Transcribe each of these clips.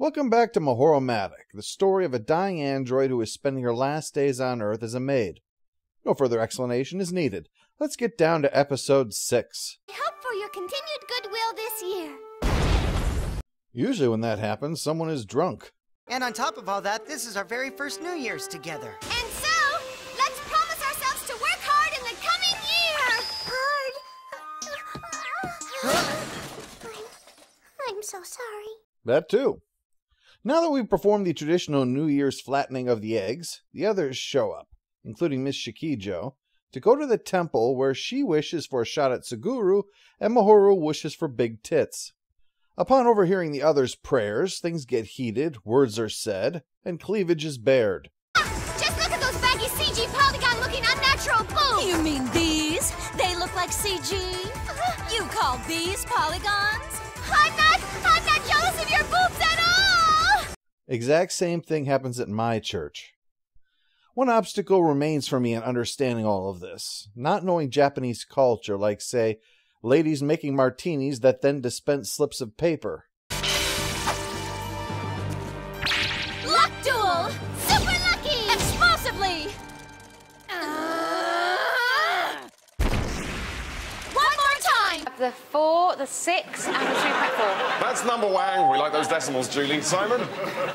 Welcome back to Mahoromatic, the story of a dying android who is spending her last days on Earth as a maid. No further explanation is needed. Let's get down to episode 6. I hope for your continued goodwill this year. Usually when that happens, someone is drunk. And on top of all that, this is our very first New Year's together. And so, let's promise ourselves to work hard in the coming year! Hard? I'm so sorry. That too. Now that we've performed the traditional New Year's flattening of the eggs, the others show up, including Miss Shikijo, to go to the temple where she wishes for a shot at Suguru and Mahoro wishes for big tits. Upon overhearing the others' prayers, things get heated, words are said, and cleavage is bared. Just look at those baggy CG polygon-looking unnatural boobs! You mean these? They look like CG? You call these polygons? I'm not jealous of your boobs at all! Exact same thing happens at my church. One obstacle remains for me in understanding all of this. Not knowing Japanese culture, like, say, ladies making martinis that then dispense slips of paper. Luck duel! Super lucky! Explosively! One more time! The 4, the 6, and the 3.4. That's number wang. We like those decimals, Julie. Simon?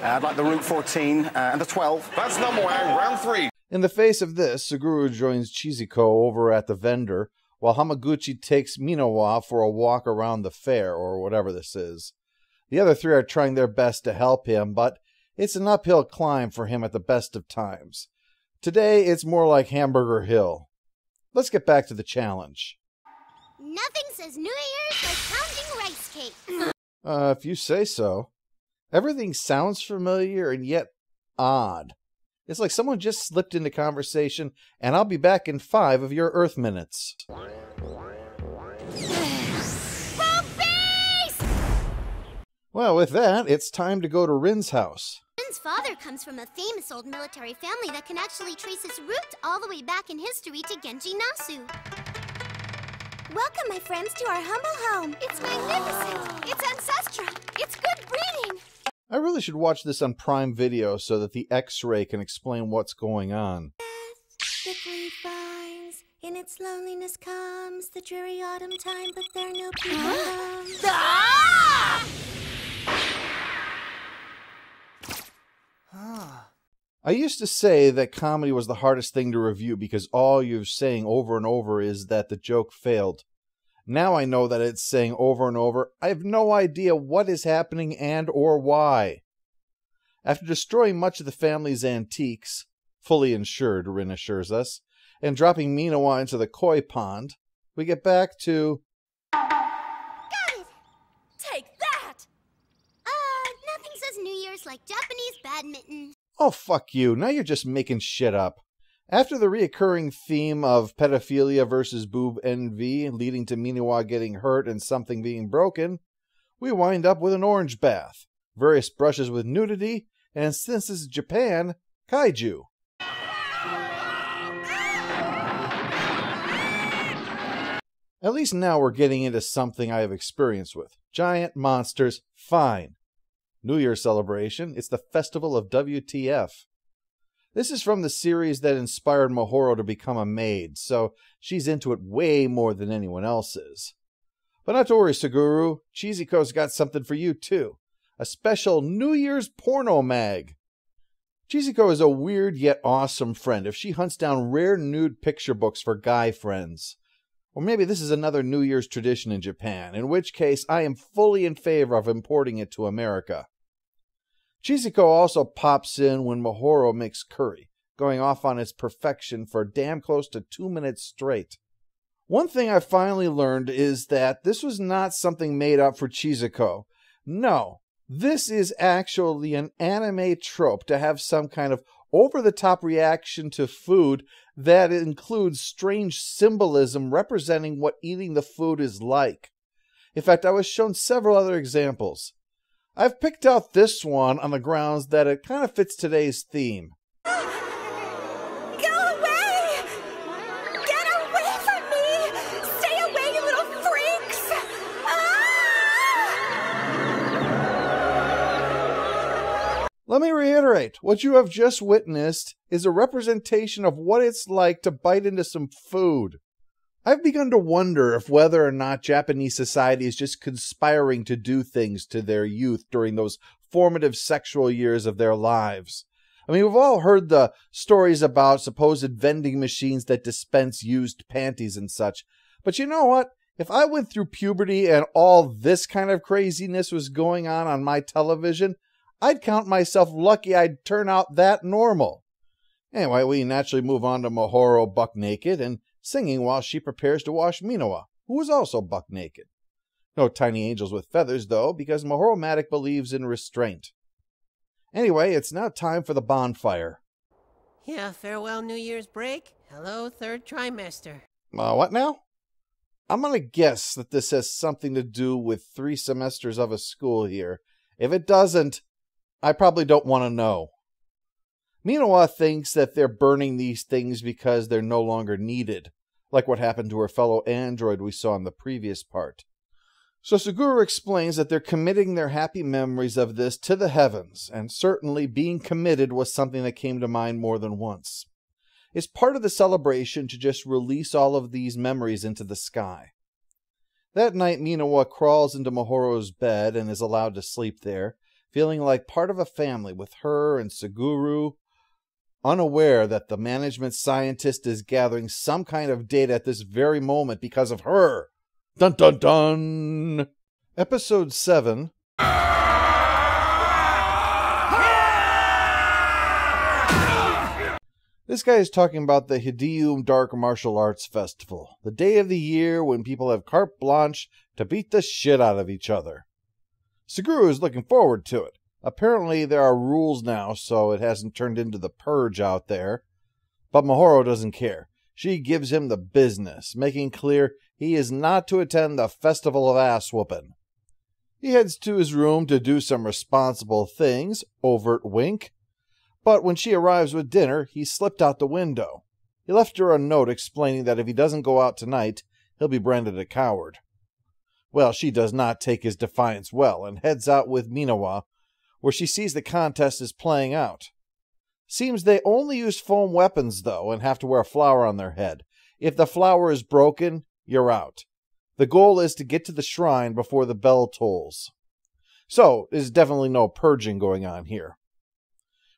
I'd like the root 14 and the 12. That's number wang. Round 3. In the face of this, Suguru joins Chiziko over at the vendor, while Hamaguchi takes Minawa for a walk around the fair, or whatever this is. The other three are trying their best to help him, but it's an uphill climb for him at the best of times. Today, it's more like Hamburger Hill. Let's get back to the challenge. Nothing says New Year's like pounding rice cake. If you say so. Everything sounds familiar and yet odd. It's like someone just slipped into conversation, and I'll be back in 5 of your Earth minutes. Well, with that, it's time to go to Rin's house. Rin's father comes from a famous old military family that can actually trace its root all the way back in history to Genji Nasu. Welcome, my friends, to our humble home. It's magnificent. It's ancestral. It's good breeding. I really should watch this on Prime Video so that the X-ray can explain what's going on. Thickly finds, in its loneliness comes the dreary autumn time, but there no people come. I used to say that comedy was the hardest thing to review because all you're saying over and over is that the joke failed. Now I know that it's saying over and over, I have no idea what is happening and or why. After destroying much of the family's antiques, fully insured, Rin assures us, and dropping Minawa into the koi pond, we get back to... Got it! Take that! Nothing says New Year's like Japanese badminton. Oh, fuck you. Now you're just making shit up. After the reoccurring theme of pedophilia versus boob envy leading to Minawa getting hurt and something being broken, we wind up with an orange bath, various brushes with nudity, and since this is Japan, kaiju. At least now we're getting into something I have experience with. Giant monsters, fine. New Year's celebration, it's the festival of WTF. This is from the series that inspired Mahoro to become a maid, so she's into it way more than anyone else is. But not to worry, Suguru, Chiziko's got something for you too. A special New Year's porno mag. Chiziko is a weird yet awesome friend if she hunts down rare nude picture books for guy friends. Or maybe this is another New Year's tradition in Japan, in which case I am fully in favor of importing it to America. Chiziko also pops in when Mahoro makes curry, going off on its perfection for damn close to 2 minutes straight. One thing I finally learned is that this was not something made up for Chiziko. No, this is actually an anime trope to have some kind of over-the-top reaction to food that includes strange symbolism representing what eating the food is like. In fact, I was shown several other examples. I've picked out this one on the grounds that it kind of fits today's theme. Go away! Get away from me! Stay away, you little freaks! Ah! What you have just witnessed is a representation of what it's like to bite into some food. I've begun to wonder if whether or not Japanese society is just conspiring to do things to their youth during those formative sexual years of their lives. I mean, we've all heard the stories about supposed vending machines that dispense used panties and such. But you know what? If I went through puberty and all this kind of craziness was going on my television, I'd count myself lucky I'd turn out that normal. Anyway, we naturally move on to Mahoro buck naked and singing while she prepares to wash Minowa, who is also buck naked. No tiny angels with feathers, though, because Mahoromatic believes in restraint. Anyway, it's now time for the bonfire. Yeah, farewell New Year's break. Hello, third trimester. What now? I'm going to guess that this has something to do with 3 semesters of a school here. If it doesn't, I probably don't want to know. Minowa thinks that they're burning these things because they're no longer needed, like what happened to her fellow android we saw in the previous part. So Suguru explains that they're committing their happy memories of this to the heavens, and certainly being committed was something that came to mind more than once. It's part of the celebration to just release all of these memories into the sky. That night, Minowa crawls into Mahoro's bed and is allowed to sleep there, feeling like part of a family with her and Suguru, unaware that the management scientist is gathering some kind of data at this very moment because of her. Dun dun dun! Episode 7. This guy is talking about the Hideum Dark Martial Arts Festival, the day of the year when people have carte blanche to beat the shit out of each other. Suguru is looking forward to it. Apparently there are rules now, so it hasn't turned into the purge out there. But Mahoro doesn't care. She gives him the business, making clear he is not to attend the Festival of Ass-whuppin. He heads to his room to do some responsible things, overt wink. But when she arrives with dinner, he slipped out the window. He left her a note explaining that if he doesn't go out tonight, he'll be branded a coward. Well, she does not take his defiance well and heads out with Minowa, where she sees the contest is playing out. Seems they only use foam weapons, though, and have to wear a flower on their head. If the flower is broken, you're out. The goal is to get to the shrine before the bell tolls. So, there's definitely no purging going on here.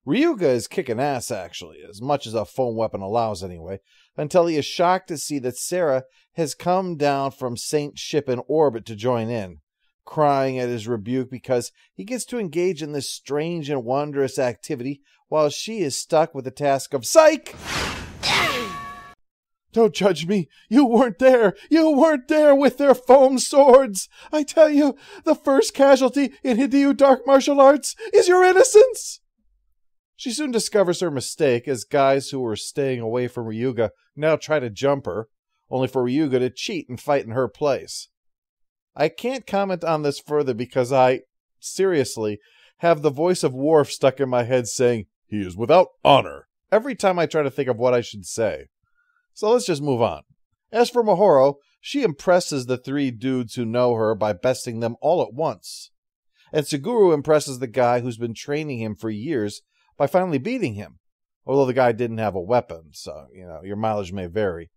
Ryuga is kicking ass, actually, as much as a foam weapon allows anyway, until he is shocked to see that Sarah has come down from Saint Ship in orbit to join in, crying at his rebuke because he gets to engage in this strange and wondrous activity while she is stuck with the task of psych! Don't judge me. You weren't there. You weren't there with their foam swords. I tell you, the first casualty in Hideo Dark Martial Arts is your innocence. She soon discovers her mistake as guys who were staying away from Ryuga now try to jump her, only for Ryuga to cheat and fight in her place. I can't comment on this further because I, seriously, have the voice of Worf stuck in my head saying, "He is without honor," every time I try to think of what I should say. So let's just move on. As for Mahoro, she impresses the 3 dudes who know her by besting them all at once. And Suguru impresses the guy who's been training him for years by finally beating him, although the guy didn't have a weapon, so, your mileage may vary.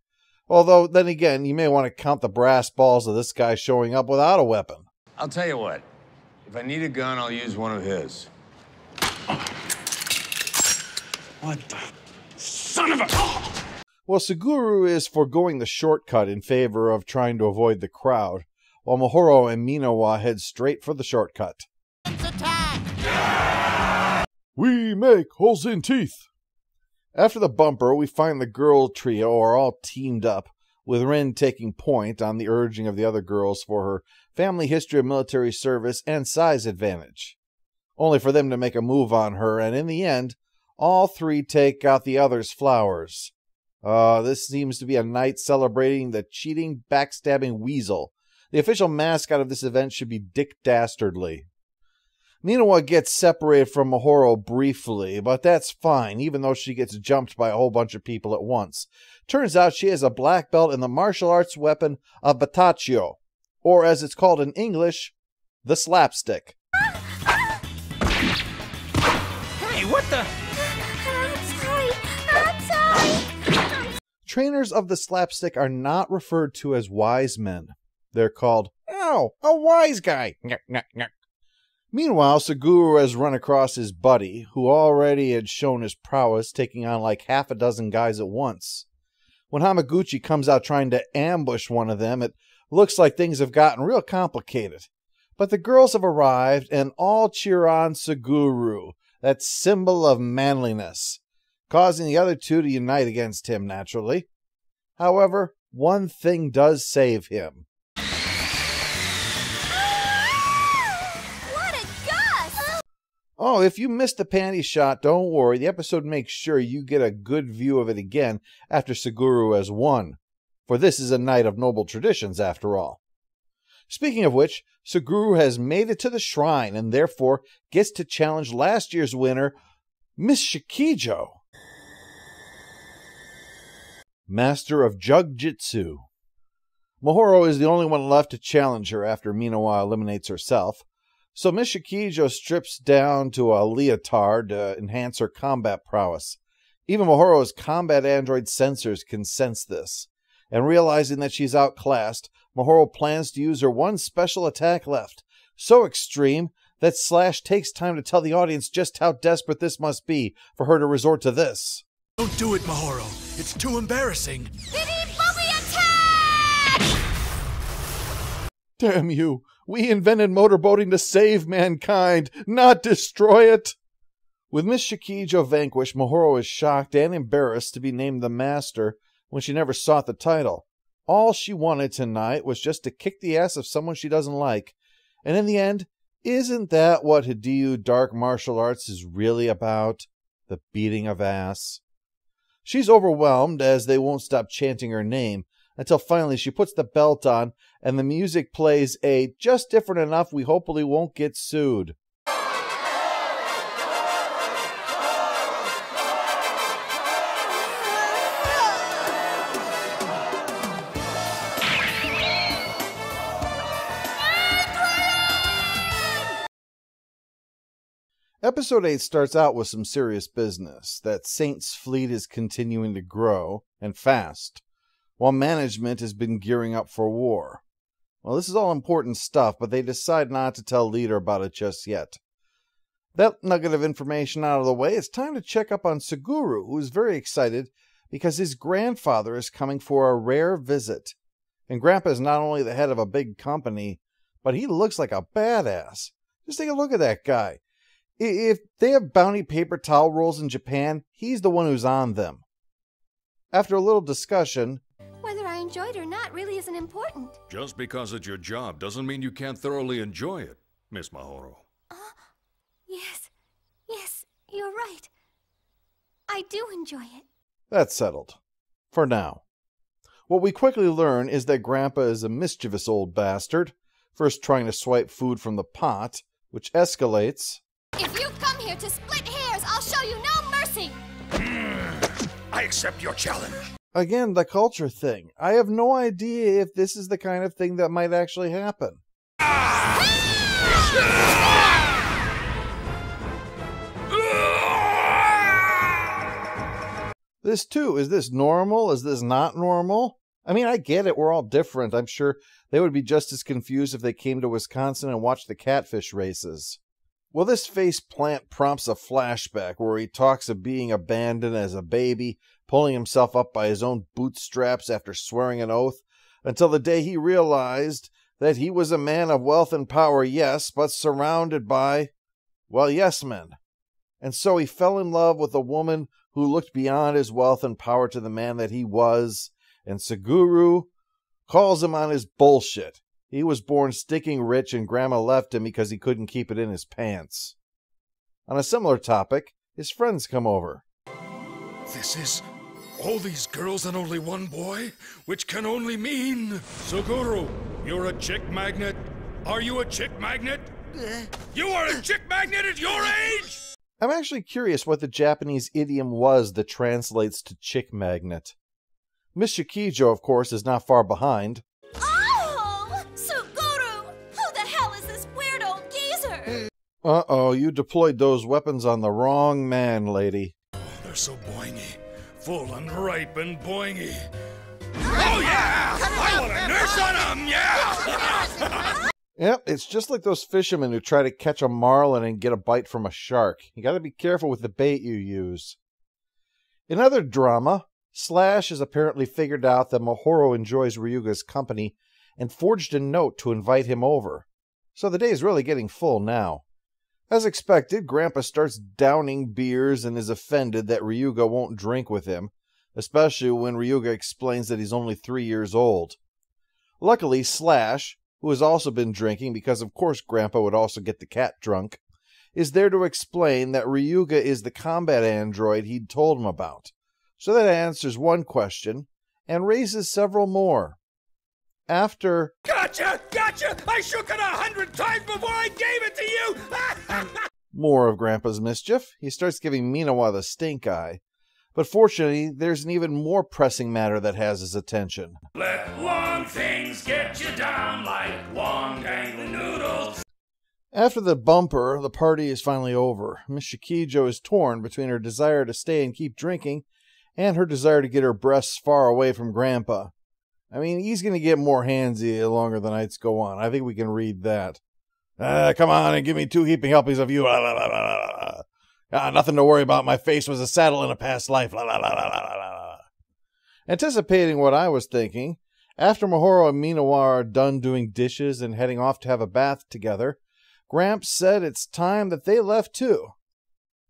Although, then again, you may want to count the brass balls of this guy showing up without a weapon. I'll tell you what. If I need a gun, I'll use one of his. What the son of a... Well, Suguru is foregoing the shortcut in favor of trying to avoid the crowd, while Mahoro and Minowa head straight for the shortcut. We make holes in teeth. After the bumper, we find the girl trio are all teamed up, with Rin taking point on the urging of the other girls for her family history of military service and size advantage. Only for them to make a move on her, and in the end, all 3 take out the other's flowers. This seems to be a night celebrating the cheating, backstabbing weasel. The official mascot of this event should be Dick Dastardly. Minowa gets separated from Mahoro briefly, but that's fine, even though she gets jumped by a whole bunch of people at once. Turns out she has a black belt in the martial arts weapon of Bataccio, or as it's called in English, the slapstick. Hey, what the... I'm sorry. Trainers of the slapstick are not referred to as wise men. They're called, "Oh, a wise guy." Meanwhile, Suguru has run across his buddy, who already had shown his prowess, taking on like half a dozen guys at once. When Hamaguchi comes out trying to ambush one of them, it looks like things have gotten real complicated. But the girls have arrived, and all cheer on Suguru, that symbol of manliness, causing the other two to unite against him, naturally. However, one thing does save him. What a gust! Oh, if you missed the panty shot, don't worry. The episode makes sure you get a good view of it again after Suguru has won. For this is a night of noble traditions, after all. Speaking of which, Suguru has made it to the shrine and therefore gets to challenge last year's winner, Miss Shikijo, Master of Jugjitsu. Mahoro is the only one left to challenge her after Minawa eliminates herself, so Miss Shikijo strips down to a leotard to enhance her combat prowess. Even Mahoro's combat android sensors can sense this, and realizing that she's outclassed, Mahoro plans to use her one special attack left, so extreme that Slash takes time to tell the audience just how desperate this must be for her to resort to this. Don't do it, Mahoro. It's too embarrassing. Biddy Bobby attack! Damn you! We invented motorboating to save mankind, not destroy it! With Miss Shikijo vanquished, Mahoro is shocked and embarrassed to be named the master when she never sought the title. All she wanted tonight was just to kick the ass of someone she doesn't like. And in the end, isn't that what Hideo Dark Martial Arts is really about? The beating of ass. She's overwhelmed as they won't stop chanting her name, until finally she puts the belt on and the music plays a just different enough we hopefully won't get sued. Episode 8 starts out with some serious business, that Saint's fleet is continuing to grow, and fast, while management has been gearing up for war. Well, this is all important stuff, but they decide not to tell Leader about it just yet. That nugget of information out of the way, it's time to check up on Suguru, who is very excited because his grandfather is coming for a rare visit. And Grandpa is not only the head of a big company, but he looks like a badass. Just take a look at that guy. If they have bounty paper towel rolls in Japan, he's the one who's on them. After a little discussion, Whether I enjoyed it or not really isn't important. Just because it's your job doesn't mean you can't thoroughly enjoy it, Miss Mahoro. Yes, you're right. I do enjoy it. that's settled. For now. What we quickly learn is that Grandpa is a mischievous old bastard, first trying to swipe food from the pot, which escalates. If you come here to split hairs, I'll show you no mercy! I accept your challenge. Again, the culture thing. I have no idea if this is the kind of thing that might actually happen. This too, is this normal? Is this not normal? I mean, I get it, we're all different. I'm sure they would be just as confused if they came to Wisconsin and watched the catfish races. Well, this face plant prompts a flashback where he talks of being abandoned as a baby, pulling himself up by his own bootstraps after swearing an oath, until the day he realized that he was a man of wealth and power, yes, but surrounded by, well, yes men. And so he fell in love with a woman who looked beyond his wealth and power to the man that he was, and Suguru calls him on his bullshit. He was born stinking rich and Grandma left him because he couldn't keep it in his pants. On a similar topic, his friends come over. This is all these girls and only one boy, which can only mean... Suguru, you're a chick magnet? Are you a chick magnet? You are a chick magnet at your age? I'm actually curious what the Japanese idiom was that translates to chick magnet. Miss Shikijo, of course, is not far behind. Oh! Suguru! Who the hell is this weird old geezer? Uh-oh, you deployed those weapons on the wrong man, lady. Oh, they're so boingy. Full and ripe and boingy. Oh, yeah! I want a nurse on them, yeah! Yep, it's just like those fishermen who try to catch a marlin and get a bite from a shark. You gotta be careful with the bait you use. In other drama, Slash has apparently figured out that Mahoro enjoys Ryuga's company and forged a note to invite him over. So the day is really getting full now. As expected, Grandpa starts downing beers and is offended that Ryuga won't drink with him, especially when Ryuga explains that he's only 3 years old. Luckily, Slash, who has also been drinking because of course Grandpa would also get the cat drunk, is there to explain that Ryuga is the combat android he'd told him about. So that answers one question and raises several more. After... Gotcha! Gotcha! I shook it 100 times before I gave it to you! more of Grandpa's mischief, he starts giving Minawa the stink eye. But fortunately, there's an even more pressing matter that has his attention. Let long things get you down like long dangling noodles. After the bumper, the party is finally over. Miss Shikijo is torn between her desire to stay and keep drinking and her desire to get her breasts far away from Grandpa. I mean, he's going to get more handsy the longer the nights go on. I think we can read that. Come on and give me 2 heaping helpings of you. Nothing to worry about. My face was a saddle in a past life. Anticipating what I was thinking, after Mahoro and Minawa are done doing dishes and heading off to have a bath together, Gramps said it's time that they left too,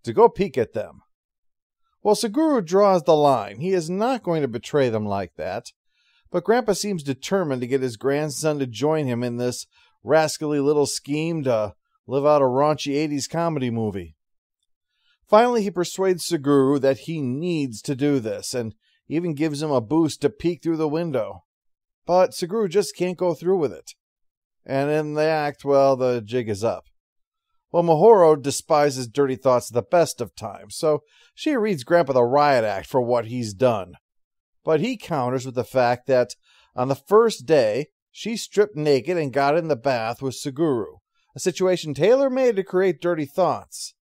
to go peek at them. Well, Suguru draws the line. He is not going to betray them like that. But Grandpa seems determined to get his grandson to join him in this rascally little scheme to live out a raunchy 80s comedy movie. Finally, he persuades Suguru that he needs to do this, and even gives him a boost to peek through the window. But Suguru just can't go through with it. And in the act, well, the jig is up. Well, Mahoro despises dirty thoughts the best of times, so she reads Grandpa the riot act for what he's done. But he counters with the fact that on the first day, she stripped naked and got in the bath with Suguru, a situation tailor-made to create dirty thoughts.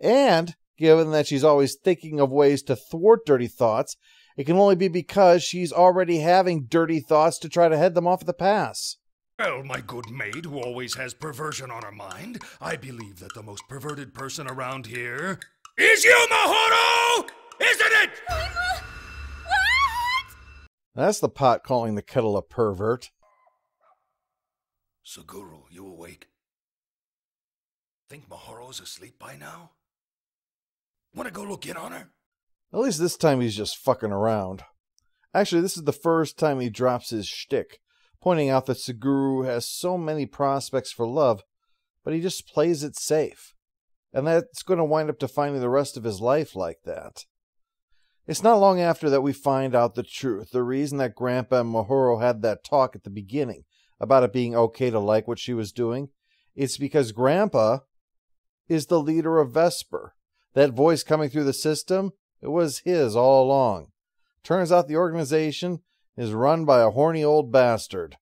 And, given that she's always thinking of ways to thwart dirty thoughts, it can only be because she's already having dirty thoughts to try to head them off at the pass. Well, my good maid, who always has perversion on her mind, I believe that the most perverted person around here is you, Mahoro! Isn't it? What? That's the pot calling the kettle a pervert. Suguru, you awake? Think Mahoro's asleep by now? Want to go look in on her? At least this time he's just fucking around. Actually, this is the first time he drops his shtick, pointing out that Suguru has so many prospects for love, but he just plays it safe. And that's going to wind up defining the rest of his life like that. It's not long after that we find out the truth, the reason that Grandpa and Mahoro had that talk at the beginning about it being okay to like what she was doing. It's because Grandpa is the leader of Vesper. That voice coming through the system, it was his all along. Turns out the organization is run by a horny old bastard.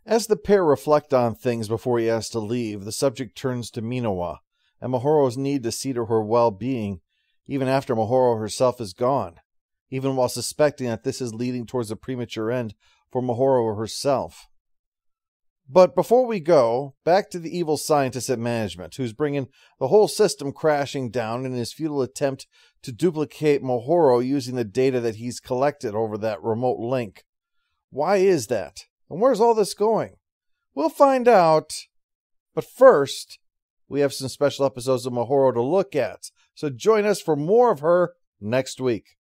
As the pair reflect on things before he has to leave, the subject turns to Minawa and Mahoro's need to see to her well-being even after Mahoro herself is gone, even while suspecting that this is leading towards a premature end for Mahoro herself. But before we go, back to the evil scientist at management, who's bringing the whole system crashing down in his futile attempt to duplicate Mahoro using the data that he's collected over that remote link. Why is that? And where's all this going? We'll find out. But first, we have some special episodes of Mahoro to look at, so join us for more of her next week.